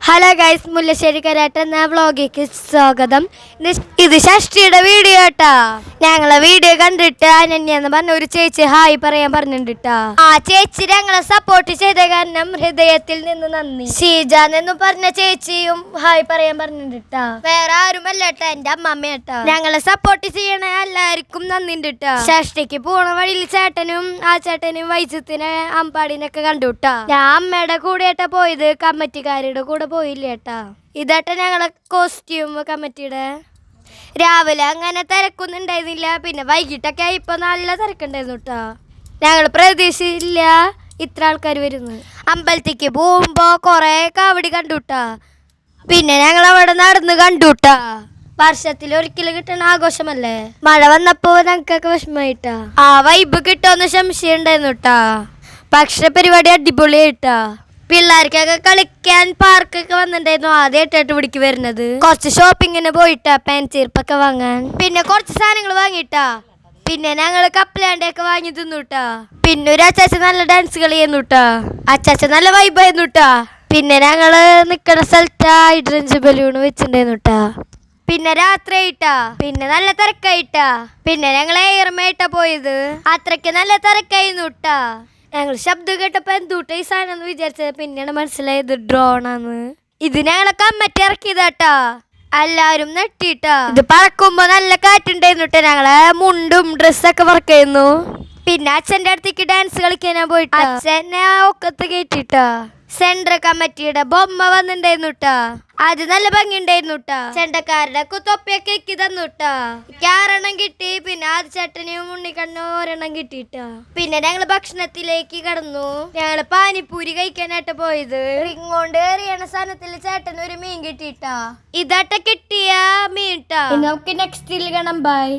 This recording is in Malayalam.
ഹലോ ഗൈസ്, മുല്ലശ്ശേരി കരാട്ട എന്ന വ്ളോഗിലേക്ക് സ്വാഗതം. ഇത് ഷഷ്ടിയുടെ വീഡിയോ കേട്ടാ. ഞങ്ങളെ വീഡിയോ കണ്ടിട്ട് അനന്യ എന്ന് പറഞ്ഞ ഒരു ചേച്ചി ഹായ് പറയാൻ പറഞ്ഞിട്ടാ. ആ ചേച്ചി ഞങ്ങളെ സപ്പോർട്ട് ചെയ്ത കാരണം ഹൃദയത്തിൽ നിന്ന് നന്ദി. ഷീജ എന്ന് പറഞ്ഞ ചേച്ചിയും ഹായ് പറയാൻ പറഞ്ഞിട്ടാ. വേറെ ആരുമല്ല കേട്ടാ, എന്റെ അമ്മമ്മേട്ടാ. ഞങ്ങളെ സപ്പോർട്ട് ചെയ്യണ എല്ലാവർക്കും നന്ദിട്ടാ. ഷഷ്ടിക്ക് പോണ വഴിയിൽ ചേട്ടനും ആ ചേട്ടനും വൈദ്യത്തിനെ അമ്പാടിനൊക്കെ കണ്ടുട്ടാ. ഞാൻ അമ്മയുടെ കൂടെയാട്ടാ പോയത്, കമ്മിറ്റിക്കാരുടെ കൂടെ പോയില്ല ഏട്ടാ. ഇതാട്ട ഞങ്ങളെ കോസ്റ്റ്യൂം കമ്മിറ്റിയുടെ. രാവിലെ അങ്ങനെ തിരക്കൊന്നും ഉണ്ടായിരുന്നില്ല, പിന്നെ വൈകിട്ടൊക്കെ ഇപ്പൊ നല്ല തിരക്കുണ്ടായിരുന്നു കേട്ടാ. ഞങ്ങൾ പ്രതീക്ഷിച്ചില്ല ഇത്ര ആൾക്കാർ വരുന്നു. അമ്പലത്തേക്ക് പോകുമ്പോ കൊറേ കാവടി കണ്ടുട്ടാ. പിന്നെ ഞങ്ങൾ അവിടെ നടന്ന് കണ്ടുട്ടാ. വർഷത്തിൽ ഒരിക്കലും കിട്ടണ ആഘോഷമല്ലേ. മഴ വന്നപ്പോ ഞങ്ങൾക്കൊക്കെ വിഷമായിട്ടാ. ആ വൈബ് കിട്ടുമെന്ന് സംശയം ഉണ്ടായിരുന്നു കേട്ടാ. പക്ഷെ പരിപാടി അടിപൊളിയായിട്ടാ. പിള്ളേർക്കൊക്കെ കളിക്കാൻ പാർക്കൊക്കെ വന്നിട്ടുണ്ടായിരുന്നു. ആദ്യമായിട്ടായിട്ട് ഇവിടേക്ക് വരുന്നത്. കുറച്ച് ഷോപ്പിങ്ങിന് പോയിട്ടാ, പാൻ ചെരുപ്പൊക്കെ വാങ്ങാൻ. പിന്നെ കുറച്ച് സാധനങ്ങൾ വാങ്ങിട്ടാ. പിന്നെ ഞങ്ങള് കപ്പലാണ്ടൊക്കെ വാങ്ങി തിന്നുട്ടാ. പിന്നെ ഒരു അച്ചാച്ച നല്ല ഡാൻസ് കളി ചെയ്യുന്നുട്ടാ. അച്ചാച്ച നല്ല വൈബായിരുന്നുട്ടാ. പിന്നെ ഞങ്ങള് നിക്കണ സ്ഥലത്ത് ഹൈഡ്രഞ്ച് ബലൂൺ വെച്ചിട്ടുണ്ടായിരുന്നുട്ടാ. പിന്നെ രാത്രി ആയിട്ടാ. പിന്നെ നല്ല തിരക്കായിട്ടാ. പിന്നെ ഞങ്ങൾ എയർമേട്ടാ പോയത്. അത്രയ്ക്ക് നല്ല തിരക്കായിരുന്നുട്ടാ. ഞങ്ങൾ ശബ്ദം കേട്ടപ്പോ എന്തൂട്ട ഈ സാധനം എന്ന് വിചാരിച്ചത്. പിന്നെയാണ് മനസ്സിലായത് ഡ്രോണാന്ന്. ഇത് ഞങ്ങളെ കമ്മറ്റി ഇറക്കിയതാട്ടാ. എല്ലാരും നെട്ടിട്ടാ. ഇത് പറക്കുമ്പോ നല്ല കാറ്റുണ്ടായിരുന്നു. ഞങ്ങളെ മുണ്ടും ഡ്രസ്സൊക്കെ പറക്കായിരുന്നു. പിന്നെ അച്ഛൻ്റെ അടുത്തേക്ക് ഡാൻസ് കളിക്കാനാ പോയിട്ടാ. അച്ഛനെ ഒക്കത്ത് കയറ്റിട്ടാ. സെൻട്രൽ കമ്മിറ്റിയുടെ ബൊമ്മ വന്നിട്ടുണ്ടായിരുന്നുട്ടാ. അത് നല്ല ഭംഗി ഉണ്ടായിരുന്നുട്ടാ. ചെണ്ടക്കാരുടെ തൊപ്പിയൊക്കെ എക്കി തന്നുട്ടാ. ആറെണ്ണം കിട്ടി. പിന്നെ ആദ്യ ചേട്ടനും ഉണ്ണിക്കണ്ണും ഒരെണ്ണം കിട്ടിട്ടാ. പിന്നെ ഞങ്ങള് ഭക്ഷണത്തിലേക്ക് കടന്നു. ഞങ്ങള് പാനിപ്പൂരി കഴിക്കാനായിട്ട് പോയത്. റിങ് കൊണ്ട് എറിയണ സാധനത്തിൽ ചേട്ടന് ഒരു മീൻ കിട്ടിട്ടാ. ഇതാട്ട കിട്ടിയ മീൻട്ടാ. നമുക്ക് നെക്സ്റ്റിൽ കാണാം. ബൈ.